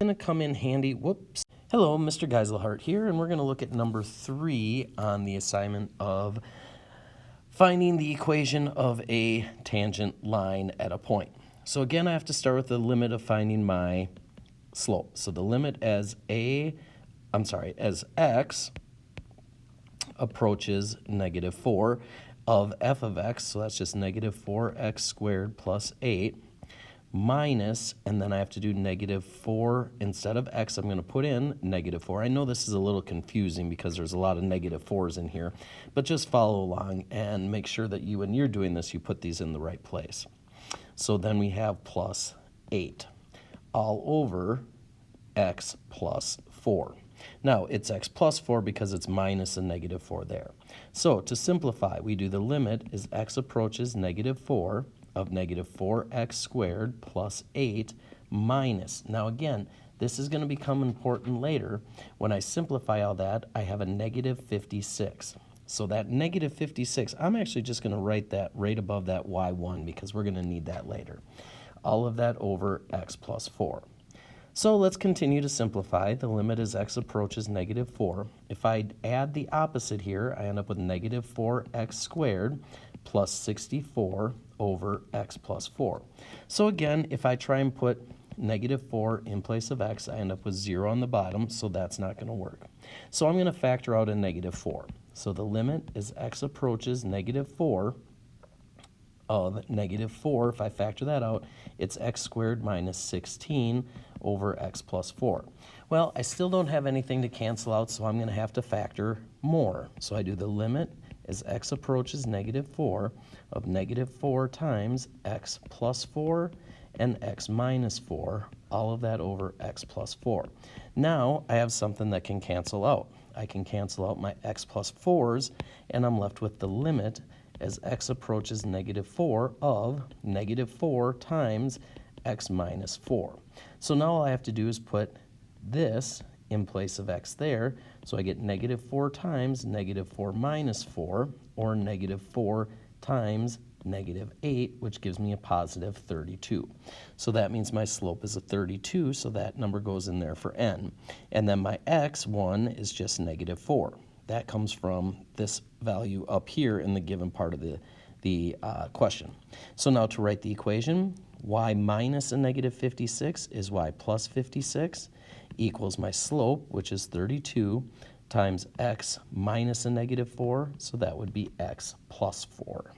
going to come in handy. Whoops. Hello, Mr. Geiselhart here, and we're going to look at number 3 on the assignment of finding the equation of a tangent line at a point. So again, I have to start with the limit of finding my slope. So the limit as x approaches negative 4 of f of x, so that's just negative 4x squared plus 8, minus, and then I have to do negative 4, instead of x, I'm going to put in negative 4. I know this is a little confusing because there's a lot of negative 4's in here, but just follow along and make sure that when you're doing this, you put these in the right place. So then we have plus 8 all over x plus 4. Now, it's x plus 4 because it's minus a negative 4 there. So to simplify, we do the limit as x approaches negative 4 of negative 4x squared plus 8 minus. Now again, this is going to become important later. When I simplify all that, I have a negative 56. So that negative 56, I'm actually just going to write that right above that y1 because we're going to need that later. All of that over x plus 4. So let's continue to simplify. The limit as x approaches negative 4. If I add the opposite here, I end up with negative 4x squared plus 64 over x plus 4. So again, if I try and put negative 4 in place of x, I end up with 0 on the bottom, so that's not going to work. So I'm going to factor out a negative 4. So the limit as x approaches negative 4 of negative 4, if I factor that out, it's x squared minus 16 over x plus 4. Well, I still don't have anything to cancel out, so I'm going to have to factor more. So I do the limit as x approaches negative 4 of negative 4 times x plus 4 and x minus 4, all of that over x plus 4. Now I have something that can cancel out. I can cancel out my x plus 4's, and I'm left with the limit as x approaches negative 4 of negative 4 times x minus 4. So now all I have to do is put this in place of x there, so I get negative 4 times negative 4 minus 4, or negative 4 times negative 8, which gives me a positive 32. So that means my slope is a 32, so that number goes in there for n. And then my x1 is just negative 4. That comes from this value up here in the given part of the question. So now to write the equation, y minus a negative 56 is y plus 56 equals my slope, which is 32, times x minus a negative 4, so that would be x plus 4.